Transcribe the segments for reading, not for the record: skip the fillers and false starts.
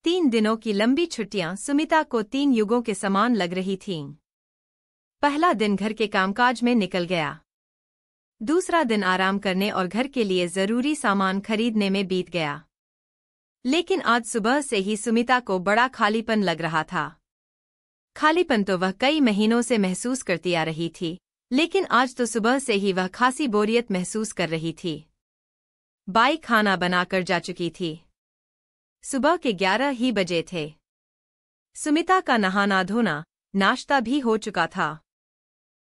3 दिनों की लंबी छुट्टियां सुमिता को 3 युगों के समान लग रही थीं। पहला दिन घर के कामकाज में निकल गया। दूसरा दिन आराम करने और घर के लिए जरूरी सामान खरीदने में बीत गया। लेकिन आज सुबह से ही सुमिता को बड़ा खालीपन लग रहा था। खालीपन तो वह कई महीनों से महसूस करती आ रही थी, लेकिन आज तो सुबह से ही वह खासी बोरियत महसूस कर रही थी। बाई खाना बनाकर जा चुकी थी। सुबह के 11 ही बजे थे। सुमिता का नहाना धोना, नाश्ता भी हो चुका था।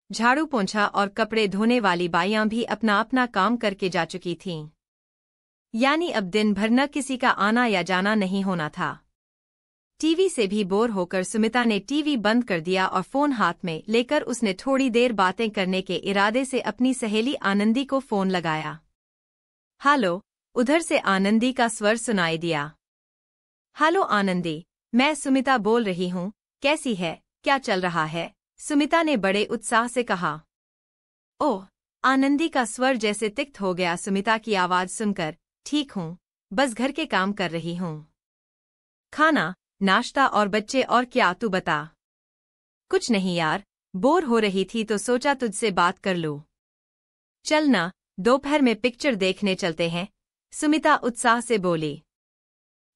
झाड़ू पोंछा और कपड़े धोने वाली बाइयां भी अपना अपना काम करके जा चुकी थीं। यानी अब दिन भर न किसी का आना या जाना नहीं होना था। टीवी से भी बोर होकर सुमिता ने टीवी बंद कर दिया और फोन हाथ में लेकर उसने थोड़ी देर बातें करने के इरादे से अपनी सहेली आनंदी को फोन लगाया। हेलो, उधर से आनंदी का स्वर सुनाई दिया। हेलो आनंदी, मैं सुमिता बोल रही हूँ, कैसी है, क्या चल रहा है? सुमिता ने बड़े उत्साह से कहा। ओह, आनंदी का स्वर जैसे तिक्त हो गया सुमिता की आवाज सुनकर। ठीक हूँ, बस घर के काम कर रही हूँ। खाना, नाश्ता और बच्चे, और क्या तू बता? कुछ नहीं यार, बोर हो रही थी तो सोचा तुझसे बात कर लूँ। चल ना, दोपहर में पिक्चर देखने चलते हैं, सुमिता उत्साह से बोली।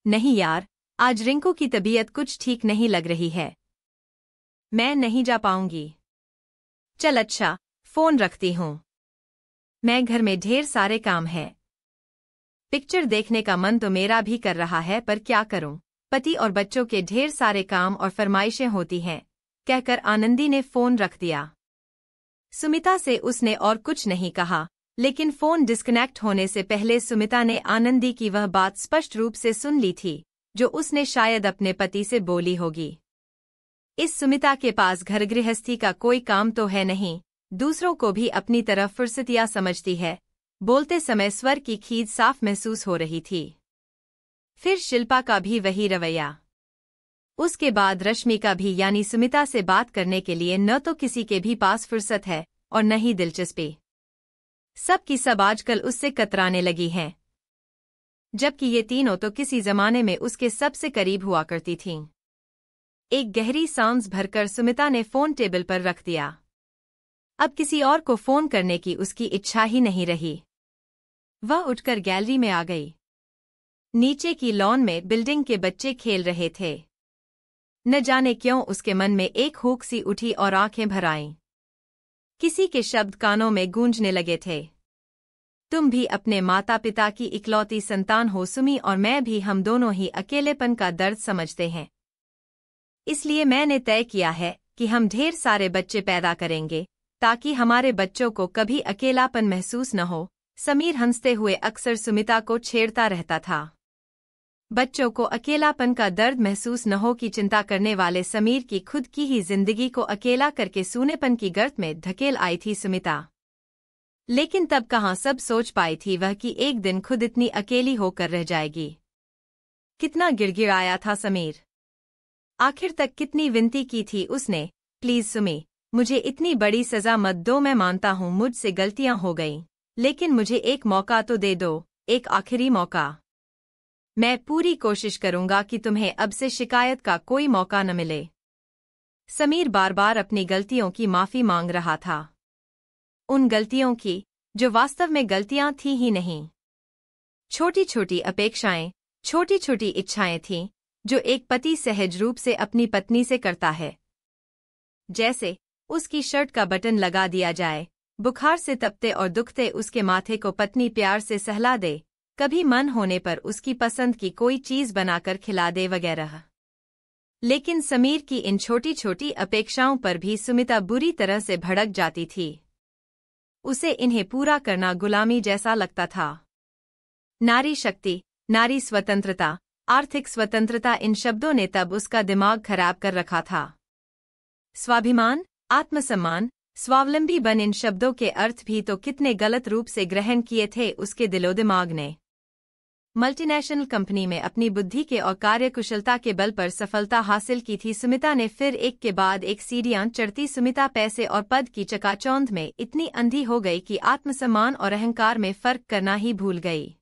नहीं यार, आज रिंकू की तबीयत कुछ ठीक नहीं लग रही है। मैं नहीं जा पाऊंगी। चल अच्छा, फोन रखती हूँ। मैं घर में ढेर सारे काम है। पिक्चर देखने का मन तो मेरा भी कर रहा है, पर क्या करूं, पति और बच्चों के ढेर सारे काम और फरमाइशें होती हैं, कहकर आनंदी ने फोन रख दिया। सुमिता से उसने और कुछ नहीं कहा, लेकिन फोन डिस्कनेक्ट होने से पहले सुमिता ने आनंदी की वह बात स्पष्ट रूप से सुन ली थी, जो उसने शायद अपने पति से बोली होगी। इस सुमिता के पास घर गृहस्थी का कोई काम तो है नहीं, दूसरों को भी अपनी तरफ फुर्सतिया समझती है। बोलते समय स्वर की खींच साफ महसूस हो रही थी। फिर शिल्पा का भी वही रवैया। उसके बाद रश्मिका भी, यानी सुमिता से बात करने के लिए न तो किसी के भी पास फुर्सत है और न ही दिलचस्पी। सब की सब आजकल उससे कतराने लगी हैं, जबकि ये तीनों तो किसी जमाने में उसके सबसे करीब हुआ करती थीं। एक गहरी सांस भरकर सुमिता ने फोन टेबल पर रख दिया। अब किसी और को फोन करने की उसकी इच्छा ही नहीं रही। वह उठकर गैलरी में आ गई। नीचे की लॉन में बिल्डिंग के बच्चे खेल रहे थे। न जाने क्यों उसके मन में एक हुक सी उठी और आंखें भर आईं। किसी के शब्द कानों में गूंजने लगे थे। तुम भी अपने माता पिता की इकलौती संतान हो सुमी, और मैं भी, हम दोनों ही अकेलेपन का दर्द समझते हैं। इसलिए मैंने तय किया है कि हम ढेर सारे बच्चे पैदा करेंगे, ताकि हमारे बच्चों को कभी अकेलापन महसूस न हो। समीर हंसते हुए अक्सर सुमिता को छेड़ता रहता था। बच्चों को अकेलापन का दर्द महसूस न हो की चिंता करने वाले समीर की खुद की ही जिंदगी को अकेला करके सूनेपन की गर्त में धकेल आई थी सुमिता। लेकिन तब कहाँ सब सोच पाई थी वह कि एक दिन खुद इतनी अकेली होकर रह जाएगी। कितना गिड़गिड़ाया था समीर। आखिर तक कितनी विनती की थी उसने, प्लीज सुमी, मुझे इतनी बड़ी सजा मत दो, मैं मानता हूँ मुझसे गलतियां हो गईं, लेकिन मुझे एक मौका तो दे दो, एक आखिरी मौका। मैं पूरी कोशिश करूंगा कि तुम्हें अब से शिकायत का कोई मौका न मिले। समीर बार बार अपनी गलतियों की माफी मांग रहा था। उन गलतियों की जो वास्तव में गलतियां थी ही नहीं। छोटी छोटी अपेक्षाएं, छोटी छोटी इच्छाएं थीं, जो एक पति सहज रूप से अपनी पत्नी से करता है। जैसे उसकी शर्ट का बटन लगा दिया जाए, बुखार से तपते और दुखते उसके माथे को पत्नी प्यार से सहला दे, कभी मन होने पर उसकी पसंद की कोई चीज बनाकर खिला दे वगैरह। लेकिन समीर की इन छोटी छोटी अपेक्षाओं पर भी सुमिता बुरी तरह से भड़क जाती थी। उसे इन्हें पूरा करना गुलामी जैसा लगता था। नारी शक्ति, नारी स्वतंत्रता, आर्थिक स्वतंत्रता, इन शब्दों ने तब उसका दिमाग खराब कर रखा था। स्वाभिमान, आत्मसम्मान, स्वावलंबी बन, इन शब्दों के अर्थ भी तो कितने गलत रूप से ग्रहण किए थे उसके दिलो दिमाग ने। मल्टीनेशनल कंपनी में अपनी बुद्धि के और कार्यकुशलता के बल पर सफलता हासिल की थी सुमिता ने। फिर एक के बाद एक सीढ़ियां चढ़ती सुमिता पैसे और पद की चकाचौंध में इतनी अंधी हो गई कि आत्मसम्मान और अहंकार में फर्क करना ही भूल गई।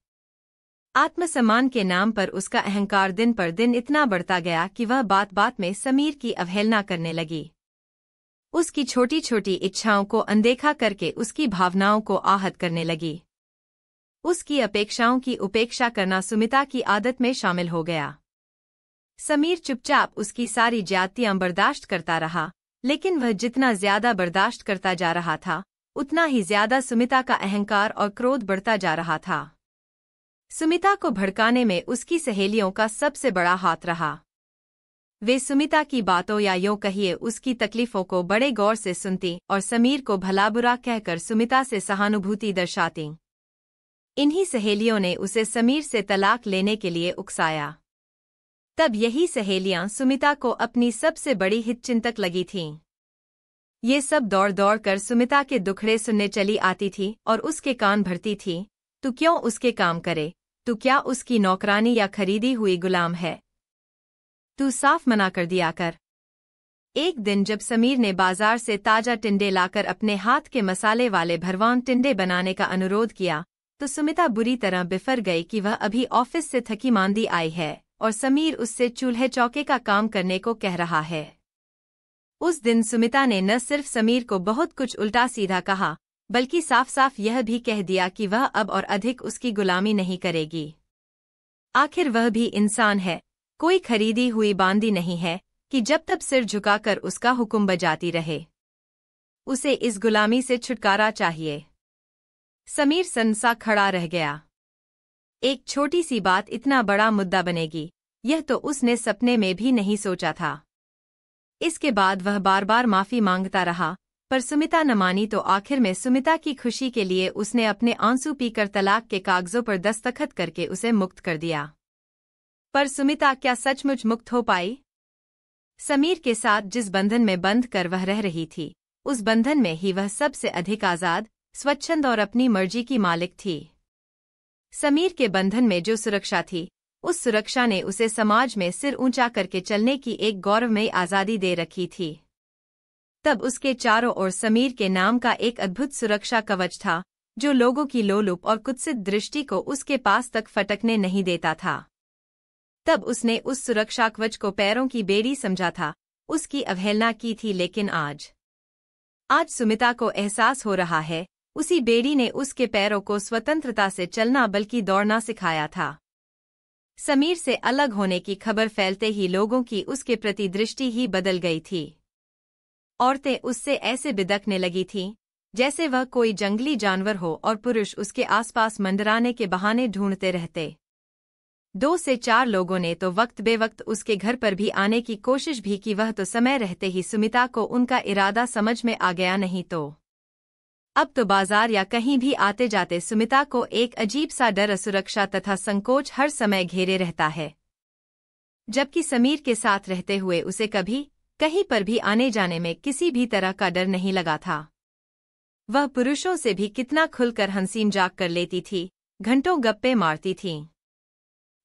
आत्मसम्मान के नाम पर उसका अहंकार दिन पर दिन इतना बढ़ता गया कि वह बात बात में समीर की अवहेलना करने लगी। उसकी छोटी छोटी इच्छाओं को अनदेखा करके उसकी भावनाओं को आहत करने लगी। उसकी अपेक्षाओं की उपेक्षा करना सुमिता की आदत में शामिल हो गया। समीर चुपचाप उसकी सारी ज्यादतियां बर्दाश्त करता रहा, लेकिन वह जितना ज्यादा बर्दाश्त करता जा रहा था, उतना ही ज्यादा सुमिता का अहंकार और क्रोध बढ़ता जा रहा था। सुमिता को भड़काने में उसकी सहेलियों का सबसे बड़ा हाथ रहा। वे सुमिता की बातों या यूं कहिए उसकी तकलीफों को बड़े गौर से सुनती और समीर को भला बुरा कहकर सुमिता से सहानुभूति दर्शाती। इन्हीं सहेलियों ने उसे समीर से तलाक लेने के लिए उकसाया। तब यही सहेलियां सुमिता को अपनी सबसे बड़ी हितचिंतक लगी थीं। ये सब दौड़ दौड़ कर सुमिता के दुखड़े सुनने चली आती थी और उसके कान भरती थी, तू क्यों उसके काम करे, तू क्या उसकी नौकरानी या खरीदी हुई गुलाम है, तू साफ मना कर दिया कर। एक दिन जब समीर ने बाजार से ताजा टिंडे लाकर अपने हाथ के मसाले वाले भरवान टिंडे बनाने का अनुरोध किया, तो सुमिता बुरी तरह बिफर गई कि वह अभी ऑफिस से थकी मांदी आई है और समीर उससे चूल्हे चौके का काम करने को कह रहा है। उस दिन सुमिता ने न सिर्फ समीर को बहुत कुछ उल्टा सीधा कहा, बल्कि साफ साफ यह भी कह दिया कि वह अब और अधिक उसकी गुलामी नहीं करेगी। आखिर वह भी इंसान है, कोई खरीदी हुई बांदी नहीं है कि जब तक सिर झुकाकर उसका हुक्म बजाती रहे। उसे इस गुलामी से छुटकारा चाहिए। समीर सनसा खड़ा रह गया। एक छोटी सी बात इतना बड़ा मुद्दा बनेगी, यह तो उसने सपने में भी नहीं सोचा था। इसके बाद वह बार बार माफी मांगता रहा, पर सुमिता न मानी तो आखिर में सुमिता की खुशी के लिए उसने अपने आंसू पीकर तलाक के कागजों पर दस्तखत करके उसे मुक्त कर दिया। पर सुमिता क्या सचमुच मुक्त हो पाई? समीर के साथ जिस बंधन में बंध कर वह रह रही थी, उस बंधन में ही वह सबसे अधिक आजाद, स्वच्छंद और अपनी मर्जी की मालिक थी। समीर के बंधन में जो सुरक्षा थी, उस सुरक्षा ने उसे समाज में सिर ऊंचा करके चलने की एक गौरवमयी आजादी दे रखी थी। तब उसके चारों ओर समीर के नाम का एक अद्भुत सुरक्षा कवच था, जो लोगों की लोलुप और कुत्सित दृष्टि को उसके पास तक फटकने नहीं देता था। तब उसने उस सुरक्षा कवच को पैरों की बेड़ी समझा था, उसकी अवहेलना की थी, लेकिन आज सुमिता को एहसास हो रहा है, उसी बेड़ी ने उसके पैरों को स्वतंत्रता से चलना बल्कि दौड़ना सिखाया था। समीर से अलग होने की खबर फैलते ही लोगों की उसके प्रति दृष्टि ही बदल गई थी। औरतें उससे ऐसे बिदकने लगी थीं, जैसे वह कोई जंगली जानवर हो और पुरुष उसके आसपास मंडराने के बहाने ढूंढते रहते। 2 से 4 लोगों ने तो वक्त बेवक्त उसके घर पर भी आने की कोशिश भी की, वह तो समय रहते ही सुमिता को उनका इरादा समझ में आ गया, नहीं तो अब तो बाजार या कहीं भी आते जाते सुमिता को एक अजीब सा डर, असुरक्षा तथा संकोच हर समय घेरे रहता है। जबकि समीर के साथ रहते हुए उसे कभी कहीं पर भी आने जाने में किसी भी तरह का डर नहीं लगा था। वह पुरुषों से भी कितना खुलकर हंसी मजाक कर लेती थी, घंटों गप्पे मारती थी।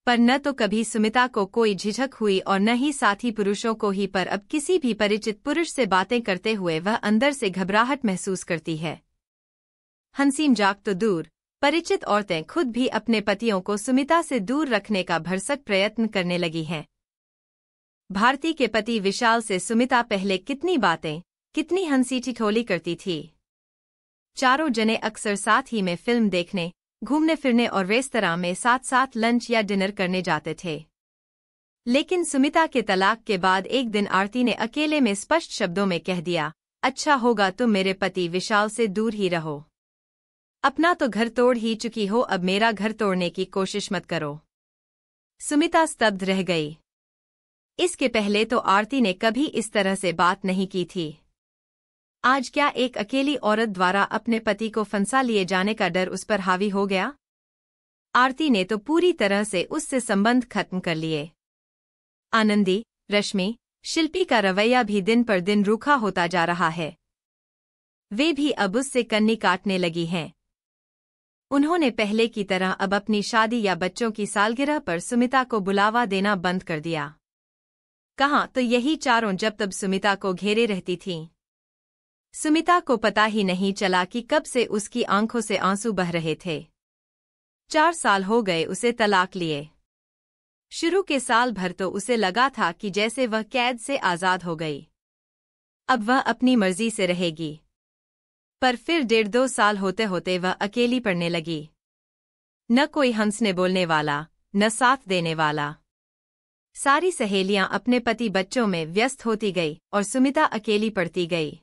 पर न तो कभी सुमिता को कोई झिझक हुई और न ही साथी पुरुषों को ही, पर अब किसी भी परिचित पुरुष से बातें करते हुए वह अंदर से घबराहट महसूस करती है। हंसी मजाक तो दूर, परिचित औरतें खुद भी अपने पतियों को सुमिता से दूर रखने का भरसक प्रयत्न करने लगी हैं। भारती के पति विशाल से सुमिता पहले कितनी बातें, कितनी हंसी ठिठोली करती थी। चारों जने अक्सर साथ ही में फिल्म देखने, घूमने फिरने और रेस्तरां में साथ साथ लंच या डिनर करने जाते थे। लेकिन सुमिता के तलाक के बाद एक दिन आरती ने अकेले में स्पष्ट शब्दों में कह दिया, अच्छा होगा तुम मेरे पति विशाल से दूर ही रहो। अपना तो घर तोड़ ही चुकी हो, अब मेरा घर तोड़ने की कोशिश मत करो। सुमिता स्तब्ध रह गई। इसके पहले तो आरती ने कभी इस तरह से बात नहीं की थी। आज क्या एक अकेली औरत द्वारा अपने पति को फंसा लिए जाने का डर उस पर हावी हो गया? आरती ने तो पूरी तरह से उससे संबंध खत्म कर लिए। आनंदी, रश्मि, शिल्पी का रवैया भी दिन पर दिन रूखा होता जा रहा है। वे भी अब उससे कन्नी काटने लगी हैं। उन्होंने पहले की तरह अब अपनी शादी या बच्चों की सालगिरह पर सुमिता को बुलावा देना बंद कर दिया। कहाँ तो यही चारों जब तब सुमिता को घेरे रहती थीं। सुमिता को पता ही नहीं चला कि कब से उसकी आंखों से आंसू बह रहे थे। 4 साल हो गए उसे तलाक लिए। शुरू के साल भर तो उसे लगा था कि जैसे वह कैद से आज़ाद हो गई, अब वह अपनी मर्जी से रहेगी। पर फिर 1.5-2 साल होते होते वह अकेली पड़ने लगी। न कोई हंसने बोलने वाला, न साथ देने वाला। सारी सहेलियां अपने पति बच्चों में व्यस्त होती गई और सुमिता अकेली पड़ती गई।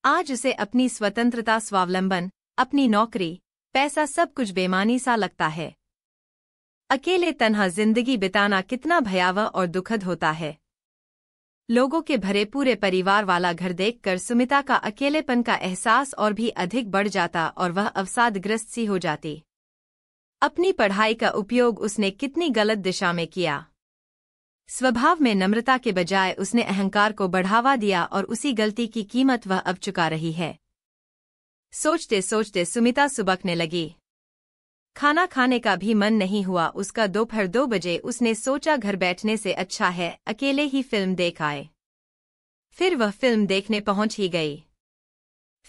आज उसे अपनी स्वतंत्रता, स्वावलंबन, अपनी नौकरी, पैसा सब कुछ बेमानी सा लगता है। अकेले तन्हा जिंदगी बिताना कितना भयावह और दुखद होता है। लोगों के भरे पूरे परिवार वाला घर देखकर सुमिता का अकेलेपन का एहसास और भी अधिक बढ़ जाता और वह अवसादग्रस्त सी हो जाती। अपनी पढ़ाई का उपयोग उसने कितनी गलत दिशा में किया। स्वभाव में नम्रता के बजाय उसने अहंकार को बढ़ावा दिया और उसी गलती की कीमत वह अब चुका रही है। सोचते सोचते सुमिता सुबकने लगी। खाना खाने का भी मन नहीं हुआ उसका। दोपहर 2 बजे उसने सोचा घर बैठने से अच्छा है अकेले ही फिल्म देख आए। फिर वह फिल्म देखने पहुंच ही गई।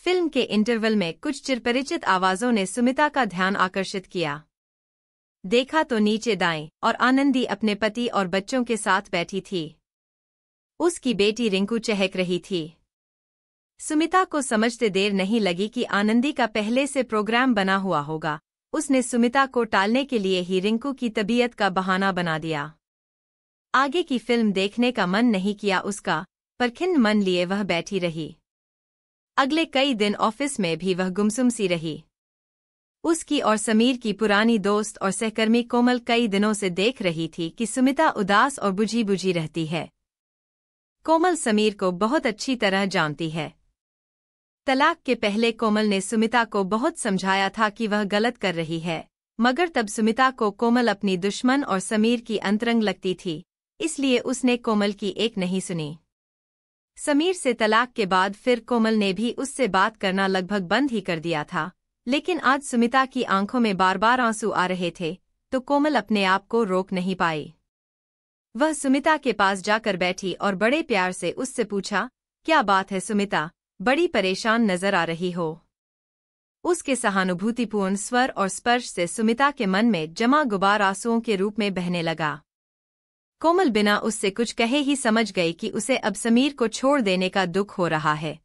फिल्म के इंटरवल में कुछ चिरपरिचित आवाजों ने सुमिता का ध्यान आकर्षित किया। देखा तो नीचे दाएं और आनंदी अपने पति और बच्चों के साथ बैठी थी। उसकी बेटी रिंकू चहक रही थी। सुमिता को समझते देर नहीं लगी कि आनंदी का पहले से प्रोग्राम बना हुआ होगा। उसने सुमिता को टालने के लिए ही रिंकू की तबीयत का बहाना बना दिया। आगे की फिल्म देखने का मन नहीं किया उसका, पर खिन्न मन लिए वह बैठी रही। अगले कई दिन ऑफिस में भी वह गुमसुम सी रही। उसकी और समीर की पुरानी दोस्त और सहकर्मी कोमल कई दिनों से देख रही थी कि सुमिता उदास और बुझी बुझी रहती है। कोमल समीर को बहुत अच्छी तरह जानती है। तलाक के पहले कोमल ने सुमिता को बहुत समझाया था कि वह गलत कर रही है, मगर तब सुमिता को कोमल अपनी दुश्मन और समीर की अंतरंग लगती थी, इसलिए उसने कोमल की एक नहीं सुनी। समीर से तलाक के बाद फिर कोमल ने भी उससे बात करना लगभग बंद ही कर दिया था, लेकिन आज सुमिता की आंखों में बार बार आंसू आ रहे थे, तो कोमल अपने आप को रोक नहीं पाई। वह सुमिता के पास जाकर बैठी और बड़े प्यार से उससे पूछा, क्या बात है सुमिता, बड़ी परेशान नजर आ रही हो। उसके सहानुभूतिपूर्ण स्वर और स्पर्श से सुमिता के मन में जमा गुबार आंसुओं के रूप में बहने लगा। कोमल बिना उससे कुछ कहे ही समझ गई कि उसे अब समीर को छोड़ देने का दुख हो रहा है।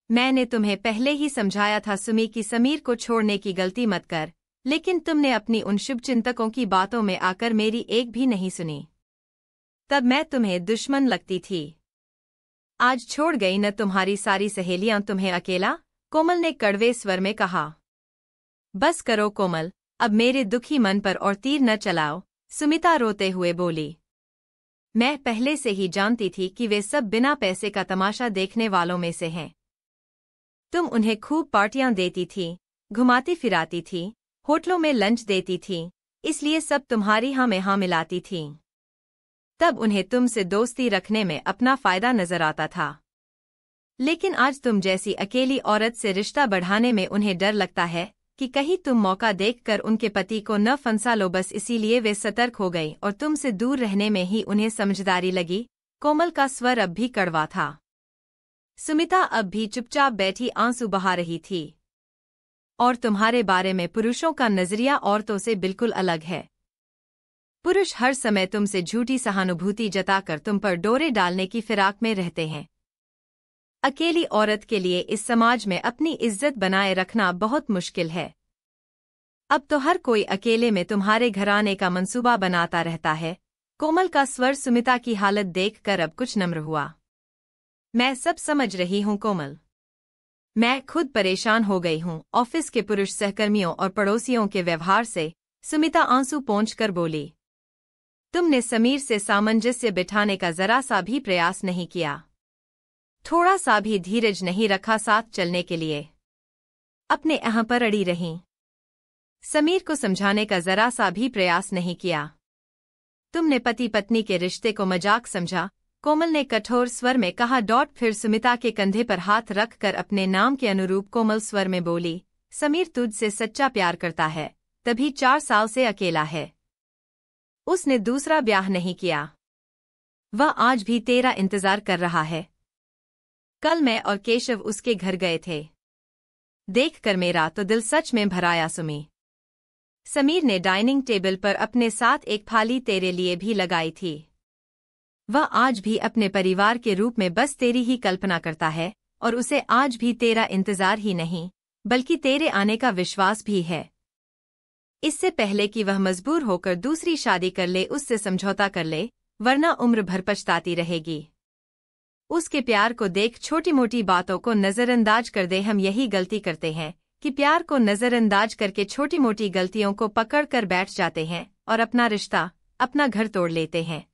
मैंने तुम्हें पहले ही समझाया था सुमी कि समीर को छोड़ने की गलती मत कर, लेकिन तुमने अपनी उन शुभचिंतकों की बातों में आकर मेरी एक भी नहीं सुनी। तब मैं तुम्हें दुश्मन लगती थी। आज छोड़ गई न तुम्हारी सारी सहेलियां तुम्हें अकेला, कोमल ने कड़वे स्वर में कहा। बस करो कोमल, अब मेरे दुखी मन पर और तीर न चलाओ, सुमिता रोते हुए बोली। मैं पहले से ही जानती थी कि वे सब बिना पैसे का तमाशा देखने वालों में से हैं। तुम उन्हें खूब पार्टियां देती थी, घुमाती फिराती थी, होटलों में लंच देती थी, इसलिए सब तुम्हारी हाँ में हाँ मिलाती थीं। तब उन्हें तुमसे दोस्ती रखने में अपना फायदा नजर आता था, लेकिन आज तुम जैसी अकेली औरत से रिश्ता बढ़ाने में उन्हें डर लगता है कि कहीं तुम मौका देखकर उनके पति को न फंसा लो। बस इसीलिए वे सतर्क हो गई और तुमसे दूर रहने में ही उन्हें समझदारी लगी। कोमल का स्वर अब भी कड़वा था। सुमिता अब भी चुपचाप बैठी आंसू बहा रही थी। और तुम्हारे बारे में पुरुषों का नजरिया औरतों से बिल्कुल अलग है। पुरुष हर समय तुमसे झूठी सहानुभूति जताकर तुम पर डोरे डालने की फिराक में रहते हैं। अकेली औरत के लिए इस समाज में अपनी इज्जत बनाए रखना बहुत मुश्किल है। अब तो हर कोई अकेले में तुम्हारे घर आने का मंसूबा बनाता रहता है। कोमल का स्वर सुमिता की हालत देखकर अब कुछ नम्र हुआ। मैं सब समझ रही हूँ कोमल, मैं खुद परेशान हो गई हूँ ऑफिस के पुरुष सहकर्मियों और पड़ोसियों के व्यवहार से। सुमिता आंसू पोंछकर बोली। तुमने समीर से सामंजस्य बिठाने का जरा सा भी प्रयास नहीं किया, थोड़ा सा भी धीरज नहीं रखा साथ चलने के लिए, अपने यहाँ पर अड़ी रहीं। समीर को समझाने का जरा सा भी प्रयास नहीं किया। तुमने पति पत्नी के रिश्ते को मजाक समझा, कोमल ने कठोर स्वर में कहा। फिर सुमिता के कंधे पर हाथ रखकर अपने नाम के अनुरूप कोमल स्वर में बोली, समीर तुझसे सच्चा प्यार करता है, तभी 4 साल से अकेला है। उसने दूसरा ब्याह नहीं किया। वह आज भी तेरा इंतजार कर रहा है। कल मैं और केशव उसके घर गए थे। देखकर मेरा तो दिल सच में भर आया सुमी। समीर ने डाइनिंग टेबल पर अपने साथ एक थाली तेरे लिए भी लगाई थी। वह आज भी अपने परिवार के रूप में बस तेरी ही कल्पना करता है और उसे आज भी तेरा इंतजार ही नहीं बल्कि तेरे आने का विश्वास भी है। इससे पहले कि वह मजबूर होकर दूसरी शादी कर ले, उससे समझौता कर ले, वरना उम्र भर पछताती रहेगी। उसके प्यार को देख छोटी मोटी बातों को नजरअंदाज कर दे। हम यही गलती करते हैं कि प्यार को नजरअंदाज करके छोटी मोटी गलतियों को पकड़ कर बैठ जाते हैं और अपना रिश्ता, अपना घर तोड़ लेते हैं।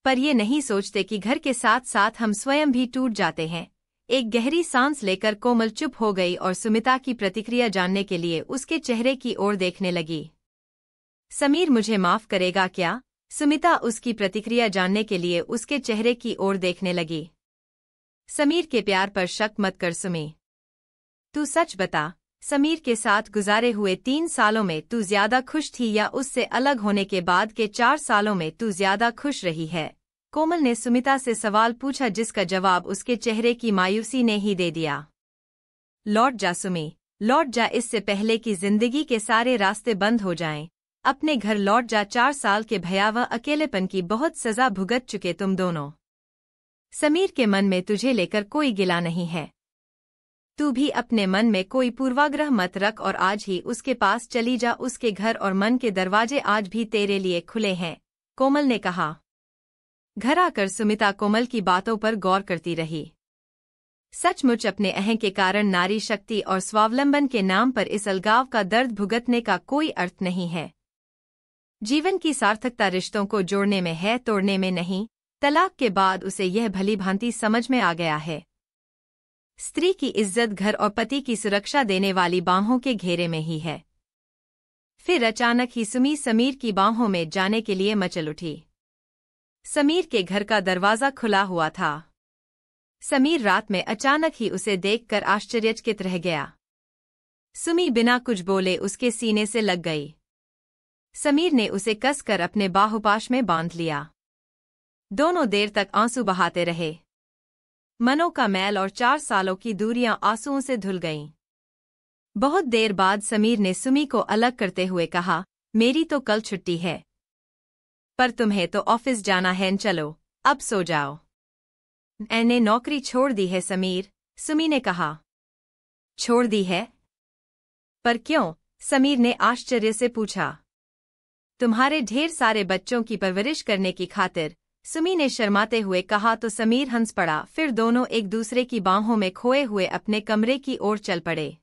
पर ये नहीं सोचते कि घर के साथ साथ हम स्वयं भी टूट जाते हैं। एक गहरी सांस लेकर कोमल चुप हो गई और सुमिता की प्रतिक्रिया जानने के लिए उसके चेहरे की ओर देखने लगी। समीर मुझे माफ करेगा क्या? सुमिता उसकी प्रतिक्रिया जानने के लिए उसके चेहरे की ओर देखने लगी। समीर के प्यार पर शक मत कर सुमी। तू सच बता, समीर के साथ गुजारे हुए 3 सालों में तू ज्यादा खुश थी या उससे अलग होने के बाद के 4 सालों में तू ज्यादा खुश रही है? कोमल ने सुमिता से सवाल पूछा जिसका जवाब उसके चेहरे की मायूसी ने ही दे दिया। लौट जा सुमी, लौट जा, इससे पहले कि जिंदगी के सारे रास्ते बंद हो जाएं। अपने घर लौट जा। 4 साल के भयावह अकेलेपन की बहुत सजा भुगत चुके तुम दोनों। समीर के मन में तुझे लेकर कोई गिला नहीं है। तू भी अपने मन में कोई पूर्वाग्रह मत रख और आज ही उसके पास चली जा। उसके घर और मन के दरवाजे आज भी तेरे लिए खुले हैं, कोमल ने कहा। घर आकर सुमिता कोमल की बातों पर गौर करती रही। सचमुच अपने अहं के कारण नारी शक्ति और स्वावलंबन के नाम पर इस अलगाव का दर्द भुगतने का कोई अर्थ नहीं है। जीवन की सार्थकता रिश्तों को जोड़ने में है, तोड़ने में नहीं। तलाक के बाद उसे यह भली भांति समझ में आ गया है। स्त्री की इज्जत घर और पति की सुरक्षा देने वाली बाहों के घेरे में ही है। फिर अचानक ही सुमी समीर की बाहों में जाने के लिए मचल उठी। समीर के घर का दरवाजा खुला हुआ था। समीर रात में अचानक ही उसे देखकर आश्चर्यचकित रह गया। सुमी बिना कुछ बोले उसके सीने से लग गई। समीर ने उसे कसकर अपने बाहुपाश में बांध लिया। दोनों देर तक आंसू बहाते रहे। मनों का मैल और 4 सालों की दूरियां आंसुओं से धुल गईं। बहुत देर बाद समीर ने सुमी को अलग करते हुए कहा, मेरी तो कल छुट्टी है, पर तुम्हें तो ऑफिस जाना है, चलो अब सो जाओ। मैंने नौकरी छोड़ दी है समीर, सुमी ने कहा। छोड़ दी है? पर क्यों? समीर ने आश्चर्य से पूछा। तुम्हारे ढेर सारे बच्चों की परवरिश करने की खातिर, सुमी ने शर्माते हुए कहा। तो समीर हंस पड़ा। फिर दोनों एक दूसरे की बाहों में खोए हुए अपने कमरे की ओर चल पड़े।